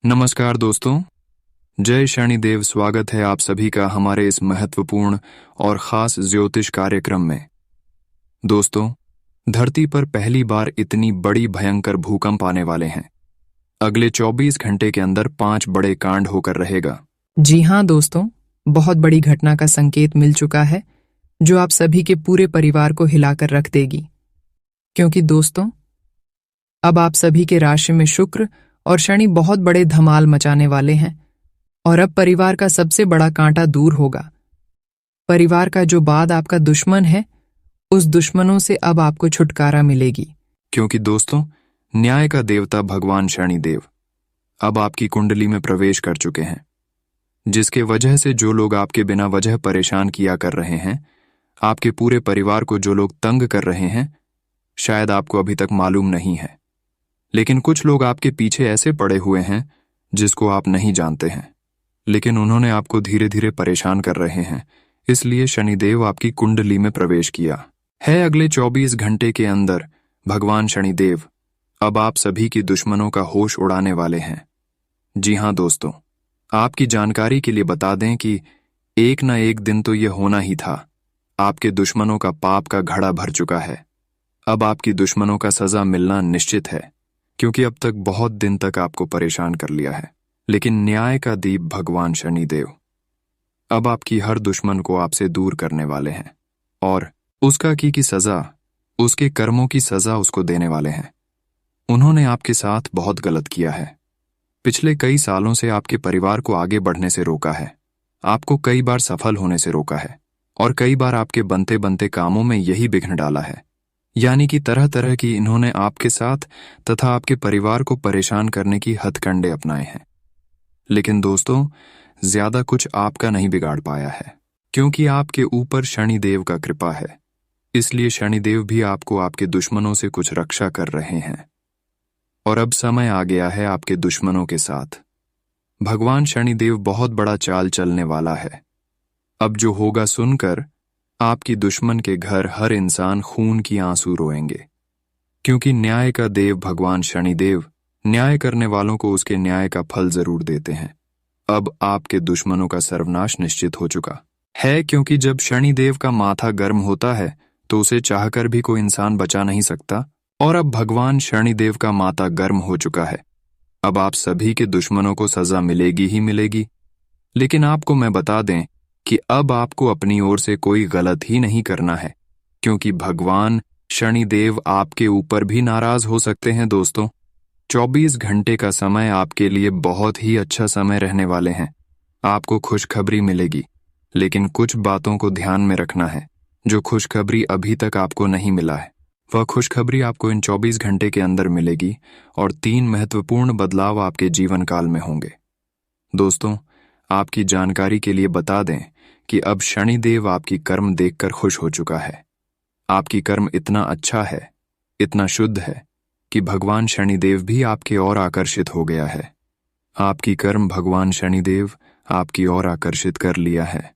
नमस्कार दोस्तों, जय शनिदेव। स्वागत है आप सभी का हमारे इस महत्वपूर्ण और खास ज्योतिष कार्यक्रम में। दोस्तों, धरती पर पहली बार इतनी बड़ी भयंकर भूकंप आने वाले हैं। अगले 24 घंटे के अंदर 5 बड़े कांड होकर रहेगा। जी हाँ दोस्तों, बहुत बड़ी घटना का संकेत मिल चुका है जो आप सभी के पूरे परिवार को हिलाकर रख देगी। क्योंकि दोस्तों, अब आप सभी के राशि में शुक्र और शनि बहुत बड़े धमाल मचाने वाले हैं और अब परिवार का सबसे बड़ा कांटा दूर होगा। परिवार का जो बाद आपका दुश्मन है, उस दुश्मनों से अब आपको छुटकारा मिलेगी। क्योंकि दोस्तों, न्याय का देवता भगवान शनिदेव अब आपकी कुंडली में प्रवेश कर चुके हैं, जिसके वजह से जो लोग आपके बिना वजह परेशान किया कर रहे हैं, आपके पूरे परिवार को जो लोग तंग कर रहे हैं, शायद आपको अभी तक मालूम नहीं है, लेकिन कुछ लोग आपके पीछे ऐसे पड़े हुए हैं जिसको आप नहीं जानते हैं, लेकिन उन्होंने आपको धीरे धीरे परेशान कर रहे हैं। इसलिए शनिदेव आपकी कुंडली में प्रवेश किया है। अगले 24 घंटे के अंदर भगवान शनिदेव अब आप सभी की दुश्मनों का होश उड़ाने वाले हैं। जी हाँ दोस्तों, आपकी जानकारी के लिए बता दें कि एक न एक दिन तो यह होना ही था। आपके दुश्मनों का पाप का घड़ा भर चुका है। अब आपकी दुश्मनों का सजा मिलना निश्चित है, क्योंकि अब तक बहुत दिन तक आपको परेशान कर लिया है। लेकिन न्याय का दीप भगवान शनिदेव अब आपकी हर दुश्मन को आपसे दूर करने वाले हैं और उसका की सजा, उसके कर्मों की सजा उसको देने वाले हैं। उन्होंने आपके साथ बहुत गलत किया है। पिछले कई सालों से आपके परिवार को आगे बढ़ने से रोका है, आपको कई बार सफल होने से रोका है और कई बार आपके बनते बनते कामों में यही विघ्न डाला है। यानी कि तरह तरह की इन्होंने आपके साथ तथा आपके परिवार को परेशान करने की हथकंडे अपनाए हैं। लेकिन दोस्तों, ज्यादा कुछ आपका नहीं बिगाड़ पाया है, क्योंकि आपके ऊपर शनिदेव का कृपा है। इसलिए शनिदेव भी आपको आपके दुश्मनों से कुछ रक्षा कर रहे हैं और अब समय आ गया है आपके दुश्मनों के साथ। भगवान शनिदेव बहुत बड़ा चाल चलने वाला है। अब जो होगा सुनकर आपकी दुश्मन के घर हर इंसान खून की आंसू रोएंगे, क्योंकि न्याय का देव भगवान शनिदेव न्याय करने वालों को उसके न्याय का फल जरूर देते हैं। अब आपके दुश्मनों का सर्वनाश निश्चित हो चुका है, क्योंकि जब शनिदेव का माथा गर्म होता है तो उसे चाहकर भी कोई इंसान बचा नहीं सकता। और अब भगवान शनिदेव का माथा गर्म हो चुका है। अब आप सभी के दुश्मनों को सजा मिलेगी ही मिलेगी। लेकिन आपको मैं बता दें कि अब आपको अपनी ओर से कोई गलत ही नहीं करना है, क्योंकि भगवान शनिदेव आपके ऊपर भी नाराज हो सकते हैं। दोस्तों, 24 घंटे का समय आपके लिए बहुत ही अच्छा समय रहने वाले हैं। आपको खुशखबरी मिलेगी, लेकिन कुछ बातों को ध्यान में रखना है। जो खुशखबरी अभी तक आपको नहीं मिला है, वह खुशखबरी आपको इन 24 घंटे के अंदर मिलेगी और 3 महत्वपूर्ण बदलाव आपके जीवन काल में होंगे। दोस्तों, आपकी जानकारी के लिए बता दें कि अब शनिदेव आपकी कर्म देखकर खुश हो चुका है। आपकी कर्म इतना अच्छा है, इतना शुद्ध है कि भगवान शनिदेव भी आपके ओर आकर्षित हो गया है। आपकी कर्म भगवान शनिदेव आपकी ओर आकर्षित कर लिया है,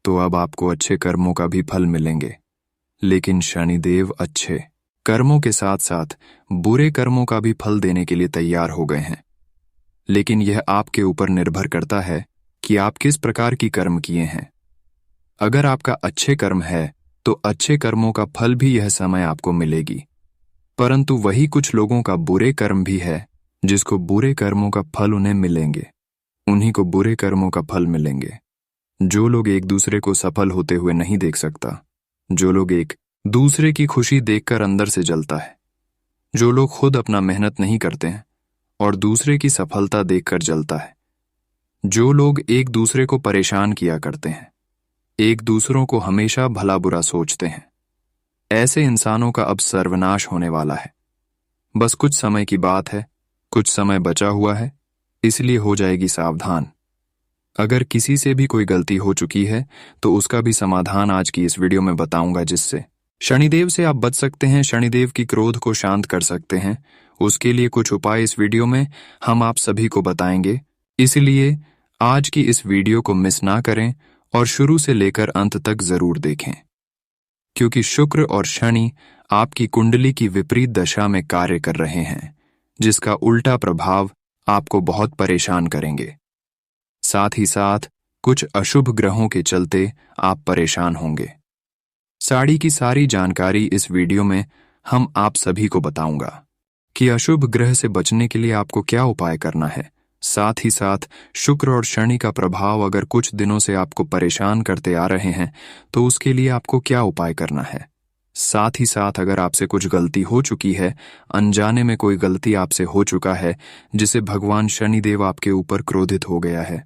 तो अब आपको अच्छे कर्मों का भी फल मिलेंगे। लेकिन शनिदेव अच्छे कर्मों के साथ साथ बुरे कर्मों का भी फल देने के लिए तैयार हो गए हैं। लेकिन यह आपके ऊपर निर्भर करता है कि आप किस प्रकार की कर्म किए हैं। अगर आपका अच्छे कर्म है तो अच्छे कर्मों का फल भी यह समय आपको मिलेगी, परंतु वही कुछ लोगों का बुरे कर्म भी है जिसको बुरे कर्मों का फल उन्हें मिलेंगे। उन्हीं को बुरे कर्मों का फल मिलेंगे। जो लोग एक दूसरे को सफल होते हुए नहीं देख सकता, जो लोग एक दूसरे की खुशी देखकर अंदर से जलता है, जो लोग खुद अपना मेहनत नहीं करते हैं और दूसरे की सफलता देखकर जलता है, जो लोग एक दूसरे को परेशान किया करते हैं, एक दूसरों को हमेशा भला बुरा सोचते हैं, ऐसे इंसानों का अब सर्वनाश होने वाला है। बस कुछ समय की बात है, कुछ समय बचा हुआ है, इसलिए हो जाएगी सावधान। अगर किसी से भी कोई गलती हो चुकी है तो उसका भी समाधान आज की इस वीडियो में बताऊंगा, जिससे शनिदेव से आप बच सकते हैं, शनिदेव की क्रोध को शांत कर सकते हैं। उसके लिए कुछ उपाय इस वीडियो में हम आप सभी को बताएंगे। इसलिए आज की इस वीडियो को मिस ना करें और शुरू से लेकर अंत तक जरूर देखें, क्योंकि शुक्र और शनि आपकी कुंडली की विपरीत दशा में कार्य कर रहे हैं, जिसका उल्टा प्रभाव आपको बहुत परेशान करेंगे। साथ ही साथ कुछ अशुभ ग्रहों के चलते आप परेशान होंगे। साड़ी की सारी जानकारी इस वीडियो में हम आप सभी को बताऊंगा कि अशुभ ग्रह से बचने के लिए आपको क्या उपाय करना है। साथ ही साथ शुक्र और शनि का प्रभाव अगर कुछ दिनों से आपको परेशान करते आ रहे हैं तो उसके लिए आपको क्या उपाय करना है। साथ ही साथ अगर आपसे कुछ गलती हो चुकी है, अनजाने में कोई गलती आपसे हो चुका है जिसे भगवान शनिदेव आपके ऊपर क्रोधित हो गया है,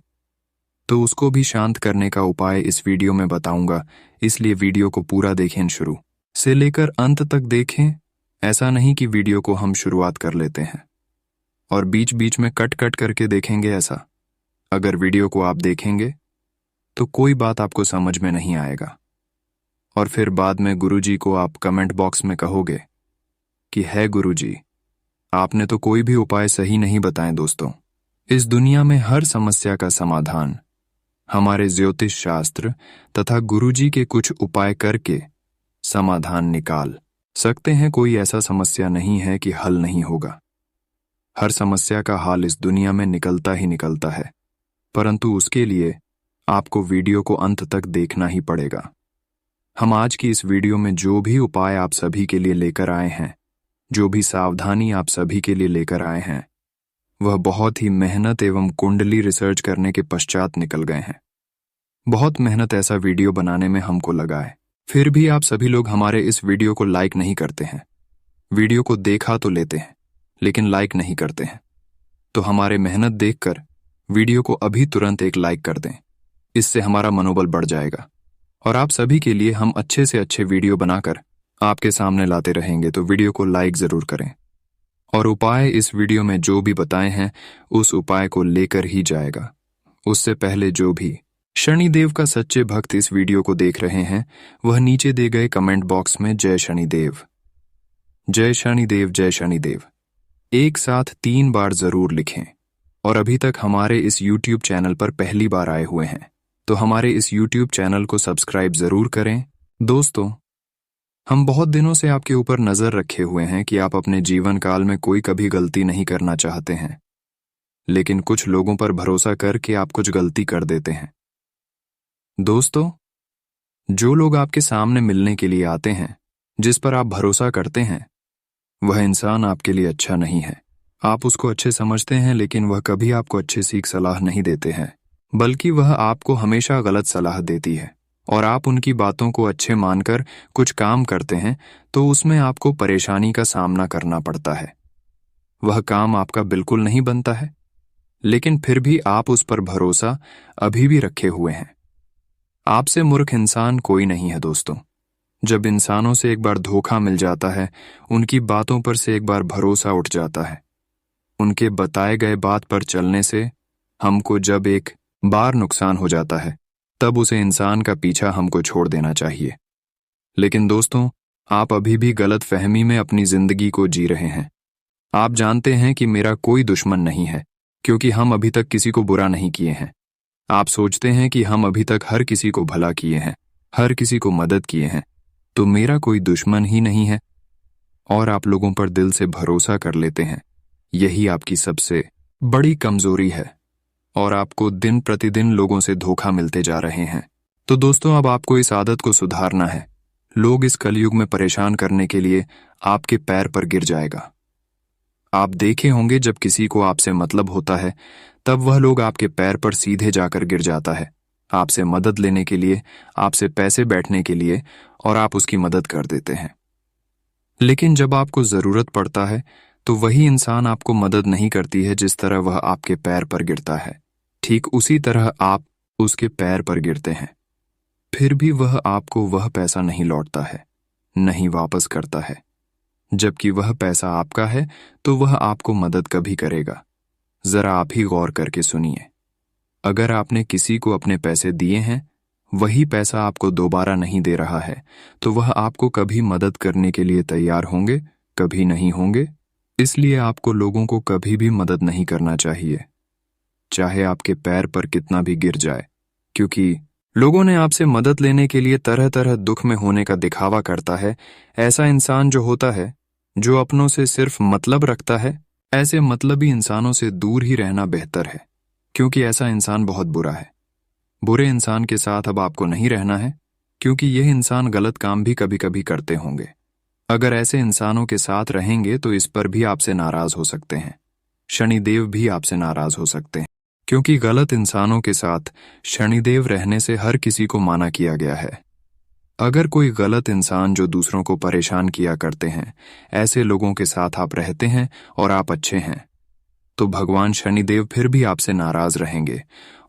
तो उसको भी शांत करने का उपाय इस वीडियो में बताऊंगा। इसलिए वीडियो को पूरा देखें, शुरू से लेकर अंत तक देखें। ऐसा नहीं कि वीडियो को हम शुरुआत कर लेते हैं और बीच बीच में कट कट करके देखेंगे। ऐसा अगर वीडियो को आप देखेंगे तो कोई बात आपको समझ में नहीं आएगा और फिर बाद में गुरुजी को आप कमेंट बॉक्स में कहोगे कि है गुरुजी, आपने तो कोई भी उपाय सही नहीं बताए। दोस्तों, इस दुनिया में हर समस्या का समाधान हमारे ज्योतिष शास्त्र तथा गुरुजी के कुछ उपाय करके समाधान निकाल सकते हैं। कोई ऐसा समस्या नहीं है कि हल नहीं होगा। हर समस्या का हल इस दुनिया में निकलता ही निकलता है, परंतु उसके लिए आपको वीडियो को अंत तक देखना ही पड़ेगा। हम आज की इस वीडियो में जो भी उपाय आप सभी के लिए लेकर आए हैं, जो भी सावधानी आप सभी के लिए लेकर आए हैं, वह बहुत ही मेहनत एवं कुंडली रिसर्च करने के पश्चात निकल गए हैं। बहुत मेहनत ऐसा वीडियो बनाने में हमको लगा है, फिर भी आप सभी लोग हमारे इस वीडियो को लाइक नहीं करते हैं। वीडियो को देखा तो लेते हैं लेकिन लाइक नहीं करते हैं। तो हमारे मेहनत देखकर वीडियो को अभी तुरंत एक लाइक कर दें, इससे हमारा मनोबल बढ़ जाएगा और आप सभी के लिए हम अच्छे से अच्छे वीडियो बनाकर आपके सामने लाते रहेंगे। तो वीडियो को लाइक जरूर करें और उपाय इस वीडियो में जो भी बताए हैं उस उपाय को लेकर ही जाएगा। उससे पहले जो भी शनिदेव का सच्चे भक्त इस वीडियो को देख रहे हैं, वह नीचे दिए गए कमेंट बॉक्स में जय शनिदेव, जय शनिदेव, जय शनिदेव एक साथ 3 बार जरूर लिखें। और अभी तक हमारे इस YouTube चैनल पर पहली बार आए हुए हैं तो हमारे इस YouTube चैनल को सब्सक्राइब जरूर करें। दोस्तों, हम बहुत दिनों से आपके ऊपर नजर रखे हुए हैं कि आप अपने जीवन काल में कोई कभी गलती नहीं करना चाहते हैं, लेकिन कुछ लोगों पर भरोसा करके आप कुछ गलती कर देते हैं। दोस्तों, जो लोग आपके सामने मिलने के लिए आते हैं, जिस पर आप भरोसा करते हैं, वह इंसान आपके लिए अच्छा नहीं है। आप उसको अच्छे समझते हैं लेकिन वह कभी आपको अच्छे सीख सलाह नहीं देते हैं, बल्कि वह आपको हमेशा गलत सलाह देती है और आप उनकी बातों को अच्छे मानकर कुछ काम करते हैं तो उसमें आपको परेशानी का सामना करना पड़ता है। वह काम आपका बिल्कुल नहीं बनता है, लेकिन फिर भी आप उस पर भरोसा अभी भी रखे हुए हैं। आपसे मूर्ख इंसान कोई नहीं है दोस्तों। जब इंसानों से एक बार धोखा मिल जाता है, उनकी बातों पर से एक बार भरोसा उठ जाता है, उनके बताए गए बात पर चलने से हमको जब एक बार नुकसान हो जाता है, तब उसे इंसान का पीछा हमको छोड़ देना चाहिए। लेकिन दोस्तों, आप अभी भी गलत फहमी में अपनी जिंदगी को जी रहे हैं। आप जानते हैं कि मेरा कोई दुश्मन नहीं है, क्योंकि हम अभी तक किसी को बुरा नहीं किए हैं। आप सोचते हैं कि हम अभी तक हर किसी को भला किए हैं, हर किसी को मदद किए हैं, तो मेरा कोई दुश्मन ही नहीं है और आप लोगों पर दिल से भरोसा कर लेते हैं। यही आपकी सबसे बड़ी कमजोरी है और आपको दिन प्रतिदिन लोगों से धोखा मिलते जा रहे हैं। तो दोस्तों, अब आपको इस आदत को सुधारना है। लोग इस कलयुग में परेशान करने के लिए आपके पैर पर गिर जाएगा। आप देखे होंगे जब किसी को आपसे मतलब होता है तब वह लोग आपके पैर पर सीधे जाकर गिर जाता है, आपसे मदद लेने के लिए, आपसे पैसे बैठने के लिए, और आप उसकी मदद कर देते हैं। लेकिन जब आपको जरूरत पड़ता है तो वही इंसान आपको मदद नहीं करती है। जिस तरह वह आपके पैर पर गिरता है, ठीक उसी तरह आप उसके पैर पर गिरते हैं। फिर भी वह आपको वह पैसा नहीं लौटता है, नहीं वापस करता है। जबकि वह पैसा आपका है तो वह आपको मदद कभी करेगा। जरा आप ही गौर करके सुनिए। अगर आपने किसी को अपने पैसे दिए हैं, वही पैसा आपको दोबारा नहीं दे रहा है, तो वह आपको कभी मदद करने के लिए तैयार होंगे? कभी नहीं होंगे। इसलिए आपको लोगों को कभी भी मदद नहीं करना चाहिए, चाहे आपके पैर पर कितना भी गिर जाए, क्योंकि लोगों ने आपसे मदद लेने के लिए तरह तरह दुख में होने का दिखावा करता है। ऐसा इंसान जो होता है, जो अपनों से सिर्फ मतलब रखता है, ऐसे मतलबी इंसानों से दूर ही रहना बेहतर है, क्योंकि ऐसा इंसान बहुत बुरा है। बुरे इंसान के साथ अब आपको नहीं रहना है, क्योंकि यह इंसान गलत काम भी कभी कभी करते होंगे। अगर ऐसे इंसानों के साथ रहेंगे तो इस पर भी आपसे नाराज हो सकते हैं। शनिदेव भी आपसे नाराज हो सकते हैं, क्योंकि गलत इंसानों के साथ शनिदेव रहने से हर किसी को माना किया गया है। अगर कोई गलत इंसान जो दूसरों को परेशान किया करते हैं, ऐसे लोगों के साथ आप रहते हैं और आप अच्छे हैं, तो भगवान शनिदेव फिर भी आपसे नाराज रहेंगे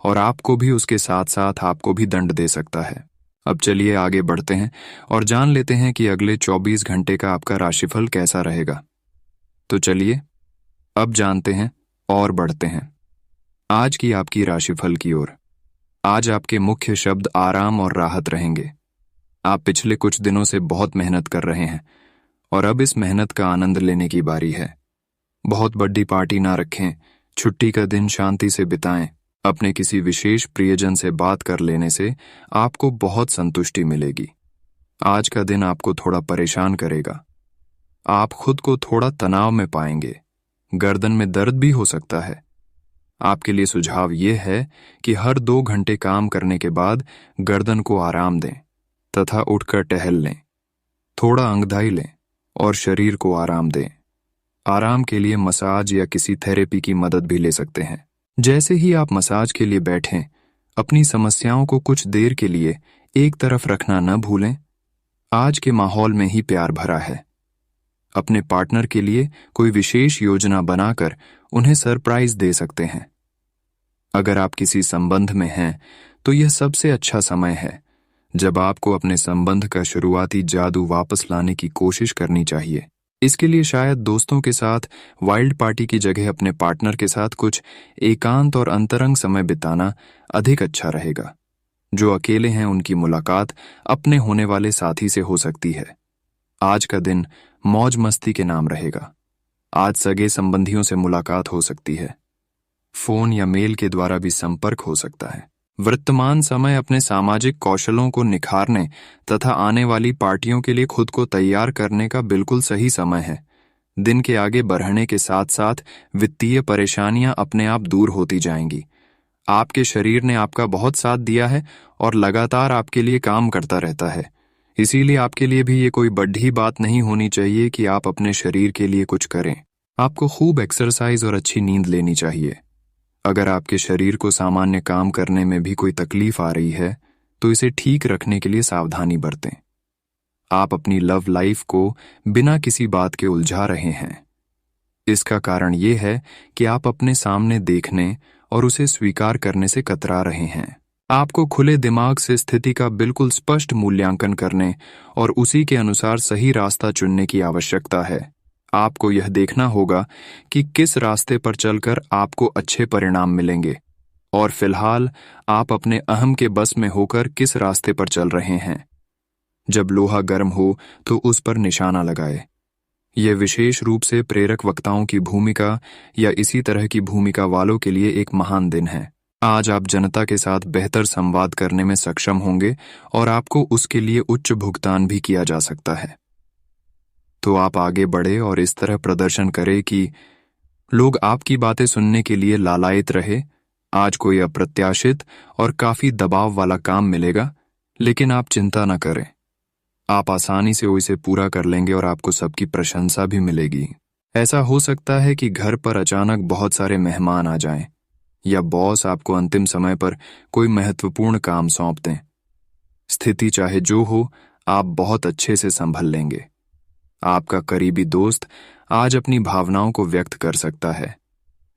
और आपको भी उसके साथ साथ आपको भी दंड दे सकता है। अब चलिए आगे बढ़ते हैं और जान लेते हैं कि अगले 24 घंटे का आपका राशिफल कैसा रहेगा। तो चलिए अब जानते हैं और बढ़ते हैं आज की आपकी राशिफल की ओर। आज आपके मुख्य शब्द आराम और राहत रहेंगे। आप पिछले कुछ दिनों से बहुत मेहनत कर रहे हैं और अब इस मेहनत का आनंद लेने की बारी है। बहुत बड़ी पार्टी ना रखें, छुट्टी का दिन शांति से बिताएं। अपने किसी विशेष प्रियजन से बात कर लेने से आपको बहुत संतुष्टि मिलेगी। आज का दिन आपको थोड़ा परेशान करेगा। आप खुद को थोड़ा तनाव में पाएंगे। गर्दन में दर्द भी हो सकता है। आपके लिए सुझाव यह है कि हर 2 घंटे काम करने के बाद गर्दन को आराम दें तथा उठकर टहल लें, थोड़ा अंगदाई लें और शरीर को आराम दें। आराम के लिए मसाज या किसी थेरेपी की मदद भी ले सकते हैं। जैसे ही आप मसाज के लिए बैठें, अपनी समस्याओं को कुछ देर के लिए एक तरफ रखना न भूलें। आज के माहौल में ही प्यार भरा है। अपने पार्टनर के लिए कोई विशेष योजना बनाकर उन्हें सरप्राइज दे सकते हैं। अगर आप किसी संबंध में हैं, तो यह सबसे अच्छा समय है जब आपको अपने संबंध का शुरुआती जादू वापस लाने की कोशिश करनी चाहिए। इसके लिए शायद दोस्तों के साथ वाइल्ड पार्टी की जगह अपने पार्टनर के साथ कुछ एकांत और अंतरंग समय बिताना अधिक अच्छा रहेगा। जो अकेले हैं उनकी मुलाकात अपने होने वाले साथी से हो सकती है। आज का दिन मौज मस्ती के नाम रहेगा। आज सगे संबंधियों से मुलाकात हो सकती है। फोन या मेल के द्वारा भी संपर्क हो सकता है। वर्तमान समय अपने सामाजिक कौशलों को निखारने तथा आने वाली पार्टियों के लिए खुद को तैयार करने का बिल्कुल सही समय है। दिन के आगे बढ़ने के साथ साथ वित्तीय परेशानियां अपने आप दूर होती जाएंगी। आपके शरीर ने आपका बहुत साथ दिया है और लगातार आपके लिए काम करता रहता है। इसीलिए आपके लिए भी ये कोई बड़ी बात नहीं होनी चाहिए कि आप अपने शरीर के लिए कुछ करें। आपको खूब एक्सरसाइज और अच्छी नींद लेनी चाहिए। अगर आपके शरीर को सामान्य काम करने में भी कोई तकलीफ आ रही है, तो इसे ठीक रखने के लिए सावधानी बरतें। आप अपनी लव लाइफ को बिना किसी बात के उलझा रहे हैं। इसका कारण ये है कि आप अपने सामने देखने और उसे स्वीकार करने से कतरा रहे हैं। आपको खुले दिमाग से स्थिति का बिल्कुल स्पष्ट मूल्यांकन करने और उसी के अनुसार सही रास्ता चुनने की आवश्यकता है। आपको यह देखना होगा कि किस रास्ते पर चलकर आपको अच्छे परिणाम मिलेंगे और फिलहाल आप अपने अहम के बस में होकर किस रास्ते पर चल रहे हैं। जब लोहा गर्म हो तो उस पर निशाना लगाए। यह विशेष रूप से प्रेरक वक्ताओं की भूमिका या इसी तरह की भूमिका वालों के लिए एक महान दिन है। आज आप जनता के साथ बेहतर संवाद करने में सक्षम होंगे और आपको उसके लिए उच्च भुगतान भी किया जा सकता है। तो आप आगे बढ़े और इस तरह प्रदर्शन करें कि लोग आपकी बातें सुनने के लिए लालायित रहे। आज कोई अप्रत्याशित और काफी दबाव वाला काम मिलेगा, लेकिन आप चिंता न करें। आप आसानी से इसे पूरा कर लेंगे और आपको सबकी प्रशंसा भी मिलेगी। ऐसा हो सकता है कि घर पर अचानक बहुत सारे मेहमान आ जाएं, या बॉस आपको अंतिम समय पर कोई महत्वपूर्ण काम सौंप दें। स्थिति चाहे जो हो, आप बहुत अच्छे से संभल लेंगे। आपका करीबी दोस्त आज अपनी भावनाओं को व्यक्त कर सकता है।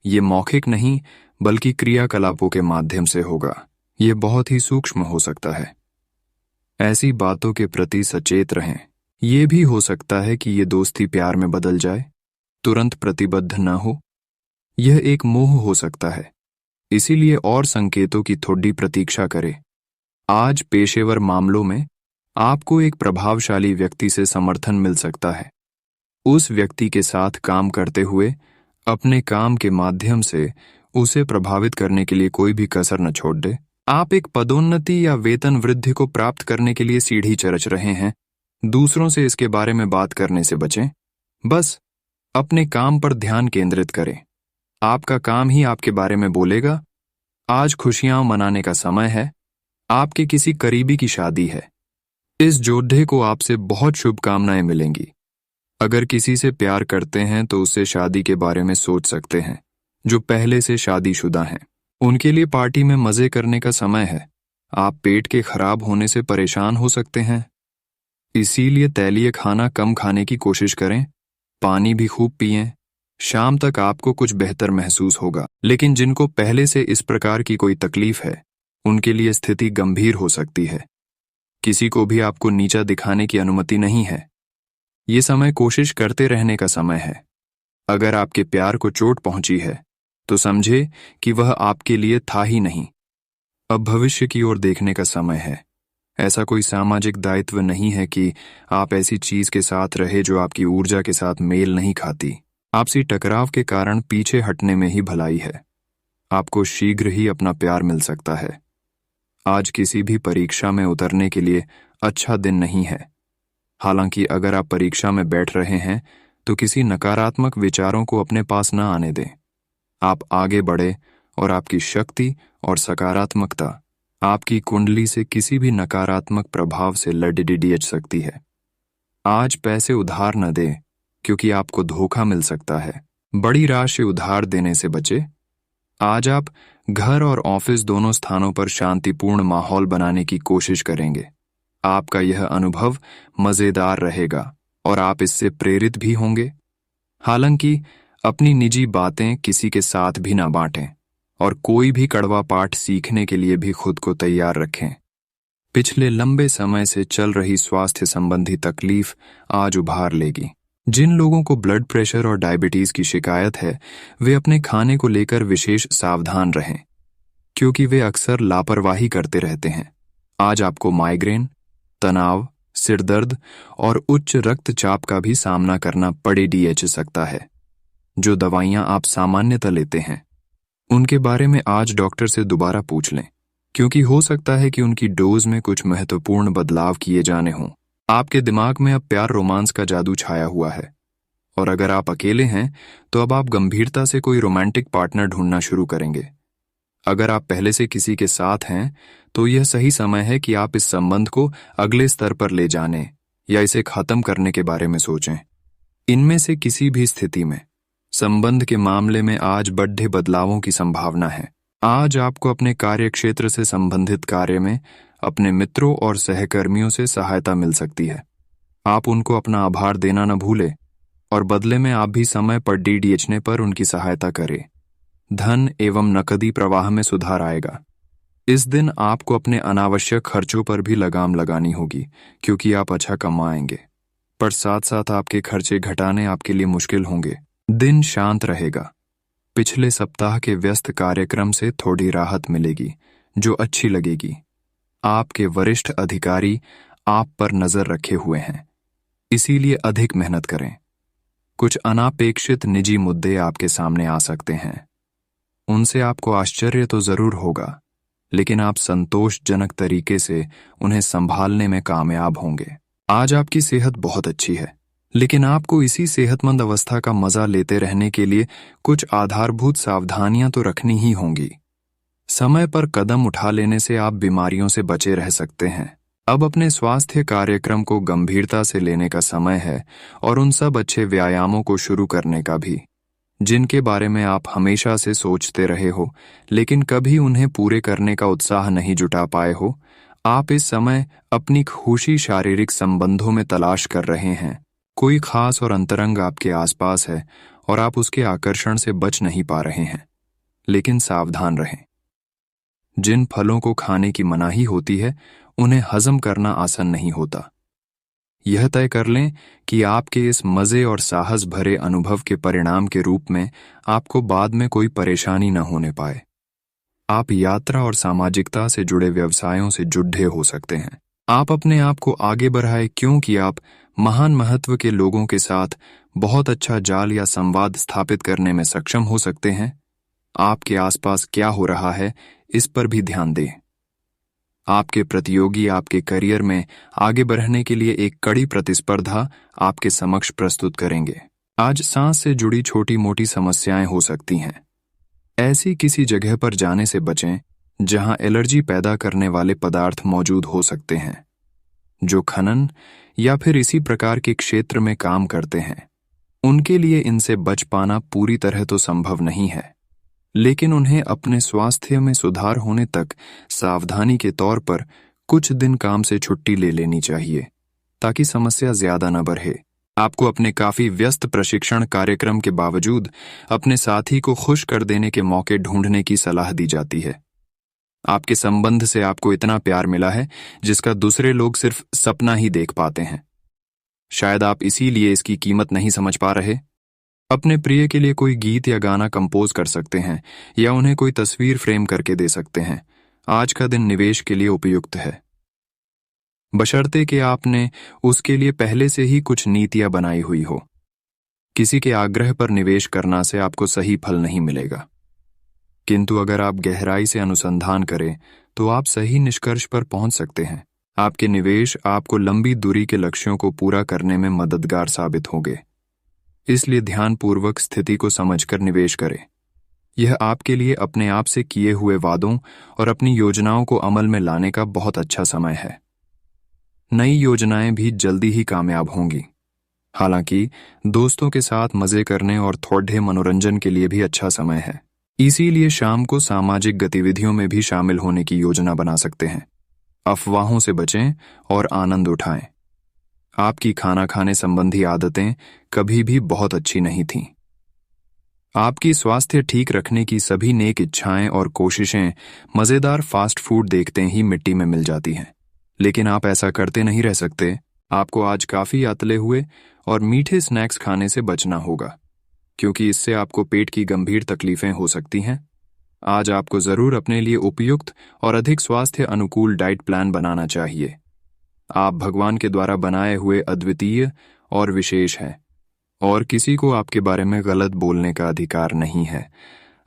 ये मौखिक नहीं बल्कि क्रियाकलापों के माध्यम से होगा। ये बहुत ही सूक्ष्म हो सकता है। ऐसी बातों के प्रति सचेत रहें। ये भी हो सकता है कि ये दोस्ती प्यार में बदल जाए। तुरंत प्रतिबद्ध न हो। यह एक मोह हो सकता है, इसीलिए और संकेतों की थोड़ी प्रतीक्षा करें। आज पेशेवर मामलों में आपको एक प्रभावशाली व्यक्ति से समर्थन मिल सकता है। उस व्यक्ति के साथ काम करते हुए अपने काम के माध्यम से उसे प्रभावित करने के लिए कोई भी कसर न छोड़ दे। आप एक पदोन्नति या वेतन वृद्धि को प्राप्त करने के लिए सीढ़ी चरच रहे हैं। दूसरों से इसके बारे में बात करने से बचें। बस अपने काम पर ध्यान केंद्रित करें। आपका काम ही आपके बारे में बोलेगा। आज खुशियां मनाने का समय है। आपके किसी करीबी की शादी है। इस योद्धे को आपसे बहुत शुभकामनाएं मिलेंगी। अगर किसी से प्यार करते हैं तो उससे शादी के बारे में सोच सकते हैं। जो पहले से शादीशुदा हैं, उनके लिए पार्टी में मजे करने का समय है। आप पेट के खराब होने से परेशान हो सकते हैं, इसीलिए तैलीय खाना कम खाने की कोशिश करें। पानी भी खूब पिएं। शाम तक आपको कुछ बेहतर महसूस होगा। लेकिन जिनको पहले से इस प्रकार की कोई तकलीफ है, उनके लिए स्थिति गंभीर हो सकती है। किसी को भी आपको नीचा दिखाने की अनुमति नहीं है। ये समय कोशिश करते रहने का समय है। अगर आपके प्यार को चोट पहुंची है तो समझे कि वह आपके लिए था ही नहीं। अब भविष्य की ओर देखने का समय है। ऐसा कोई सामाजिक दायित्व नहीं है कि आप ऐसी चीज के साथ रहे जो आपकी ऊर्जा के साथ मेल नहीं खाती। आपसी टकराव के कारण पीछे हटने में ही भलाई है। आपको शीघ्र ही अपना प्यार मिल सकता है। आज किसी भी परीक्षा में उतरने के लिए अच्छा दिन नहीं है। हालांकि अगर आप परीक्षा में बैठ रहे हैं तो किसी नकारात्मक विचारों को अपने पास न आने दें। आप आगे बढ़े और आपकी शक्ति और सकारात्मकता आपकी कुंडली से किसी भी नकारात्मक प्रभाव से लड़ सकती है। आज पैसे उधार न दें क्योंकि आपको धोखा मिल सकता है। बड़ी राशि उधार देने से बचे। आज आप घर और ऑफिस दोनों स्थानों पर शांतिपूर्ण माहौल बनाने की कोशिश करेंगे। आपका यह अनुभव मजेदार रहेगा और आप इससे प्रेरित भी होंगे। हालांकि अपनी निजी बातें किसी के साथ भी ना बांटें और कोई भी कड़वा पाठ सीखने के लिए भी खुद को तैयार रखें। पिछले लंबे समय से चल रही स्वास्थ्य संबंधी तकलीफ आज उभार लेगी। जिन लोगों को ब्लड प्रेशर और डायबिटीज की शिकायत है, वे अपने खाने को लेकर विशेष सावधान रहें, क्योंकि वे अक्सर लापरवाही करते रहते हैं। आज आपको माइग्रेन, तनाव, सिरदर्द और उच्च रक्तचाप का भी सामना करना पड़ सकता है। जो दवाइयां आप सामान्यतः लेते हैं, उनके बारे में आज डॉक्टर से दोबारा पूछ लें, क्योंकि हो सकता है कि उनकी डोज में कुछ महत्वपूर्ण बदलाव किए जाने हों। आपके दिमाग में अब प्यार रोमांस का जादू छाया हुआ है, और अगर आप अकेले हैं तो अब आप गंभीरता से कोई रोमांटिक पार्टनर ढूंढना शुरू करेंगे। अगर आप पहले से किसी के साथ हैं तो यह सही समय है कि आप इस संबंध को अगले स्तर पर ले जाने या इसे खत्म करने के बारे में सोचें। इनमें से किसी भी स्थिति में संबंध के मामले में आज बड़े बदलावों की संभावना है। आज आपको अपने कार्यक्षेत्र से संबंधित कार्य में अपने मित्रों और सहकर्मियों से सहायता मिल सकती है। आप उनको अपना आभार देना न भूलें और बदले में आप भी समय पर डीडीएचने पर उनकी सहायता करें। धन एवं नकदी प्रवाह में सुधार आएगा। इस दिन आपको अपने अनावश्यक खर्चों पर भी लगाम लगानी होगी, क्योंकि आप अच्छा कमाएंगे, पर साथ साथ आपके खर्चे घटाने आपके लिए मुश्किल होंगे। दिन शांत रहेगा। पिछले सप्ताह के व्यस्त कार्यक्रम से थोड़ी राहत मिलेगी, जो अच्छी लगेगी। आपके वरिष्ठ अधिकारी आप पर नजर रखे हुए हैं, इसीलिए अधिक मेहनत करें। कुछ अनापेक्षित निजी मुद्दे आपके सामने आ सकते हैं। उनसे आपको आश्चर्य तो जरूर होगा, लेकिन आप संतोषजनक तरीके से उन्हें संभालने में कामयाब होंगे। आज आपकी सेहत बहुत अच्छी है, लेकिन आपको इसी सेहतमंद अवस्था का मजा लेते रहने के लिए कुछ आधारभूत सावधानियां तो रखनी ही होंगी। समय पर कदम उठा लेने से आप बीमारियों से बचे रह सकते हैं। अब अपने स्वास्थ्य कार्यक्रम को गंभीरता से लेने का समय है और उन सब अच्छे व्यायामों को शुरू करने का भी, जिनके बारे में आप हमेशा से सोचते रहे हो लेकिन कभी उन्हें पूरे करने का उत्साह नहीं जुटा पाए हो। आप इस समय अपनी खुशी शारीरिक संबंधों में तलाश कर रहे हैं। कोई खास और अंतरंग आपके आसपास है और आप उसके आकर्षण से बच नहीं पा रहे हैं, लेकिन सावधान रहें। जिन फलों को खाने की मनाही होती है, उन्हें हजम करना आसान नहीं होता। यह तय कर लें कि आपके इस मजे और साहस भरे अनुभव के परिणाम के रूप में आपको बाद में कोई परेशानी न होने पाए। आप यात्रा और सामाजिकता से जुड़े व्यवसायों से जुड़े हो सकते हैं। आप अपने आप को आगे बढ़ाएं, क्योंकि आप महान महत्व के लोगों के साथ बहुत अच्छा जाल या संवाद स्थापित करने में सक्षम हो सकते हैं। आपके आसपास क्या हो रहा है, इस पर भी ध्यान दें। आपके प्रतियोगी आपके करियर में आगे बढ़ने के लिए एक कड़ी प्रतिस्पर्धा आपके समक्ष प्रस्तुत करेंगे। आज सांस से जुड़ी छोटी मोटी समस्याएं हो सकती हैं। ऐसी किसी जगह पर जाने से बचें जहां एलर्जी पैदा करने वाले पदार्थ मौजूद हो सकते हैं। जो खनन या फिर इसी प्रकार के क्षेत्र में काम करते हैं, उनके लिए इनसे बच पाना पूरी तरह तो संभव नहीं है, लेकिन उन्हें अपने स्वास्थ्य में सुधार होने तक सावधानी के तौर पर कुछ दिन काम से छुट्टी ले लेनी चाहिए, ताकि समस्या ज्यादा न बढ़े। आपको अपने काफी व्यस्त प्रशिक्षण कार्यक्रम के बावजूद अपने साथी को खुश कर देने के मौके ढूंढने की सलाह दी जाती है। आपके संबंध से आपको इतना प्यार मिला है जिसका दूसरे लोग सिर्फ सपना ही देख पाते हैं। शायद आप इसीलिए इसकी कीमत नहीं समझ पा रहे। अपने प्रिय के लिए कोई गीत या गाना कंपोज कर सकते हैं या उन्हें कोई तस्वीर फ्रेम करके दे सकते हैं। आज का दिन निवेश के लिए उपयुक्त है, बशर्ते कि आपने उसके लिए पहले से ही कुछ नीतियां बनाई हुई हो। किसी के आग्रह पर निवेश करना से आपको सही फल नहीं मिलेगा, किंतु अगर आप गहराई से अनुसंधान करें तो आप सही निष्कर्ष पर पहुंच सकते हैं। आपके निवेश आपको लंबी दूरी के लक्ष्यों को पूरा करने में मददगार साबित होंगे, इसलिए ध्यानपूर्वक स्थिति को समझकर निवेश करें। यह आपके लिए अपने आप से किए हुए वादों और अपनी योजनाओं को अमल में लाने का बहुत अच्छा समय है। नई योजनाएं भी जल्दी ही कामयाब होंगी। हालांकि दोस्तों के साथ मजे करने और थोड़े मनोरंजन के लिए भी अच्छा समय है, इसीलिए शाम को सामाजिक गतिविधियों में भी शामिल होने की योजना बना सकते हैं। अफवाहों से बचें और आनंद उठाएं। आपकी खाना खाने संबंधी आदतें कभी भी बहुत अच्छी नहीं थीं। आपकी स्वास्थ्य ठीक रखने की सभी नेक इच्छाएं और कोशिशें मजेदार फास्ट फूड देखते ही मिट्टी में मिल जाती हैं, लेकिन आप ऐसा करते नहीं रह सकते। आपको आज काफी अतले हुए और मीठे स्नैक्स खाने से बचना होगा, क्योंकि इससे आपको पेट की गंभीर तकलीफें हो सकती हैं। आज आपको जरूर अपने लिए उपयुक्त और अधिक स्वास्थ्य अनुकूल डाइट प्लान बनाना चाहिए। आप भगवान के द्वारा बनाए हुए अद्वितीय और विशेष हैं, और किसी को आपके बारे में गलत बोलने का अधिकार नहीं है।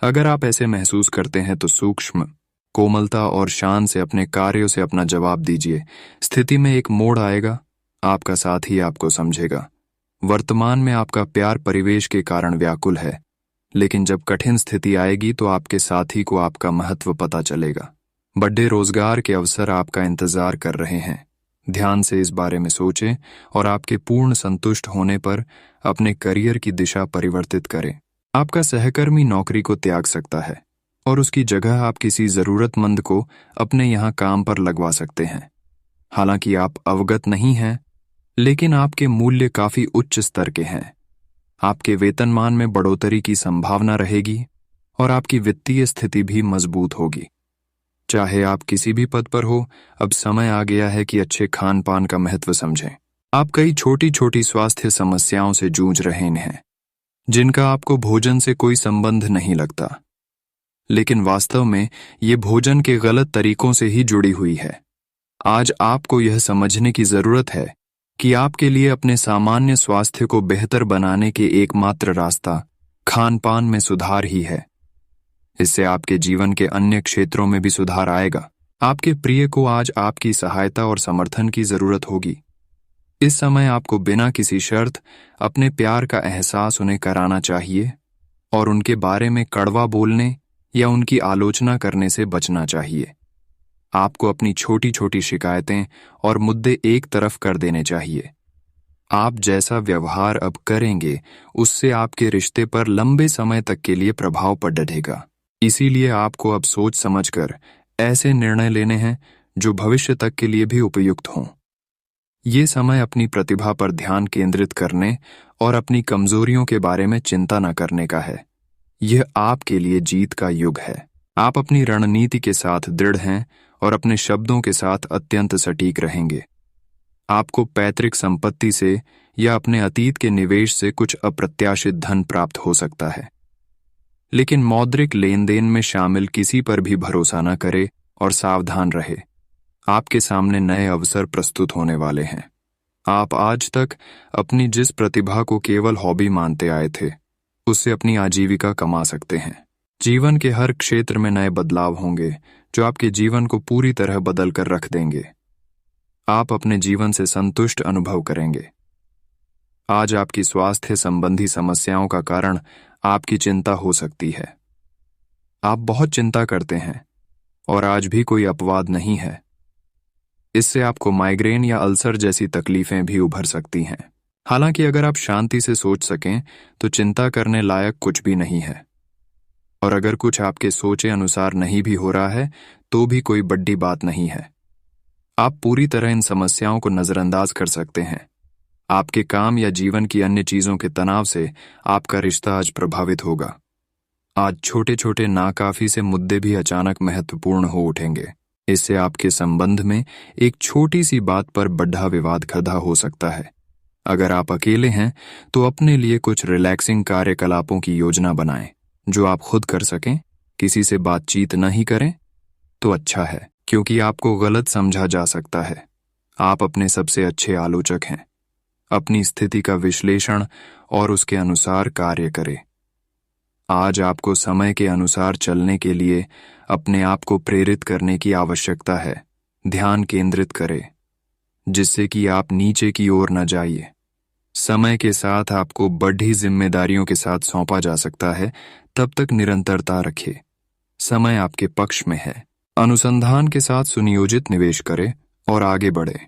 अगर आप ऐसे महसूस करते हैं तो सूक्ष्म, कोमलता और शान से अपने कार्यों से अपना जवाब दीजिए। स्थिति में एक मोड़ आएगा, आपका साथी आपको समझेगा। वर्तमान में आपका प्यार परिवेश के कारण व्याकुल है, लेकिन जब कठिन स्थिति आएगी तो आपके साथी को आपका महत्व पता चलेगा। बड़े रोजगार के अवसर आपका इंतजार कर रहे हैं। ध्यान से इस बारे में सोचें और आपके पूर्ण संतुष्ट होने पर अपने करियर की दिशा परिवर्तित करें। आपका सहकर्मी नौकरी को त्याग सकता है और उसकी जगह आप किसी जरूरतमंद को अपने यहाँ काम पर लगवा सकते हैं। हालांकि आप अवगत नहीं हैं, लेकिन आपके मूल्य काफी उच्च स्तर के हैं। आपके वेतनमान में बढ़ोतरी की संभावना रहेगी और आपकी वित्तीय स्थिति भी मजबूत होगी। चाहे आप किसी भी पद पर हो, अब समय आ गया है कि अच्छे खान पान का महत्व समझें। आप कई छोटी छोटी स्वास्थ्य समस्याओं से जूझ रहे हैं, जिनका आपको भोजन से कोई संबंध नहीं लगता, लेकिन वास्तव में ये भोजन के गलत तरीकों से ही जुड़ी हुई है। आज आपको यह समझने की जरूरत है कि आपके लिए अपने सामान्य स्वास्थ्य को बेहतर बनाने के एकमात्र रास्ता खान पान में सुधार ही है। इससे आपके जीवन के अन्य क्षेत्रों में भी सुधार आएगा। आपके प्रिय को आज आपकी सहायता और समर्थन की जरूरत होगी। इस समय आपको बिना किसी शर्त अपने प्यार का एहसास उन्हें कराना चाहिए और उनके बारे में कड़वा बोलने या उनकी आलोचना करने से बचना चाहिए। आपको अपनी छोटी छोटी शिकायतें और मुद्दे एक तरफ कर देने चाहिए। आप जैसा व्यवहार अब करेंगे, उससे आपके रिश्ते पर लंबे समय तक के लिए प्रभाव पड़ेगा। इसीलिए आपको अब सोच समझकर ऐसे निर्णय लेने हैं जो भविष्य तक के लिए भी उपयुक्त हों। ये समय अपनी प्रतिभा पर ध्यान केंद्रित करने और अपनी कमजोरियों के बारे में चिंता न करने का है। यह आपके लिए जीत का युग है। आप अपनी रणनीति के साथ दृढ़ हैं और अपने शब्दों के साथ अत्यंत सटीक रहेंगे। आपको पैतृक संपत्ति से या अपने अतीत के निवेश से कुछ अप्रत्याशित धन प्राप्त हो सकता है, लेकिन मौद्रिक लेन देन में शामिल किसी पर भी भरोसा न करे और सावधान रहे। आपके सामने नए अवसर प्रस्तुत होने वाले हैं। आप आज तक अपनी जिस प्रतिभा को केवल हॉबी मानते आए थे, उससे अपनी आजीविका कमा सकते हैं। जीवन के हर क्षेत्र में नए बदलाव होंगे जो आपके जीवन को पूरी तरह बदल कर रख देंगे। आप अपने जीवन से संतुष्ट अनुभव करेंगे। आज आपकी स्वास्थ्य संबंधी समस्याओं का कारण आपकी चिंता हो सकती है। आप बहुत चिंता करते हैं और आज भी कोई अपवाद नहीं है। इससे आपको माइग्रेन या अल्सर जैसी तकलीफें भी उभर सकती हैं। हालांकि अगर आप शांति से सोच सकें तो चिंता करने लायक कुछ भी नहीं है। और अगर कुछ आपके सोचे अनुसार नहीं भी हो रहा है तो भी कोई बड़ी बात नहीं है। आप पूरी तरह इन समस्याओं को नजरअंदाज कर सकते हैं। आपके काम या जीवन की अन्य चीजों के तनाव से आपका रिश्ता आज प्रभावित होगा। आज छोटे छोटे नाकाफी से मुद्दे भी अचानक महत्वपूर्ण हो उठेंगे। इससे आपके संबंध में एक छोटी सी बात पर बड़ा विवाद खड़ा हो सकता है। अगर आप अकेले हैं तो अपने लिए कुछ रिलैक्सिंग कार्यकलापों की योजना बनाएं जो आप खुद कर सकें। किसी से बातचीत नहीं करें तो अच्छा है, क्योंकि आपको गलत समझा जा सकता है। आप अपने सबसे अच्छे आलोचक हैं। अपनी स्थिति का विश्लेषण और उसके अनुसार कार्य करें। आज आपको समय के अनुसार चलने के लिए अपने आप को प्रेरित करने की आवश्यकता है। ध्यान केंद्रित करें जिससे कि आप नीचे की ओर न जाइए। समय के साथ आपको बढ़ी जिम्मेदारियों के साथ सौंपा जा सकता है, तब तक निरंतरता रखें। समय आपके पक्ष में है। अनुसंधान के साथ सुनियोजित निवेश करें और आगे बढ़ें।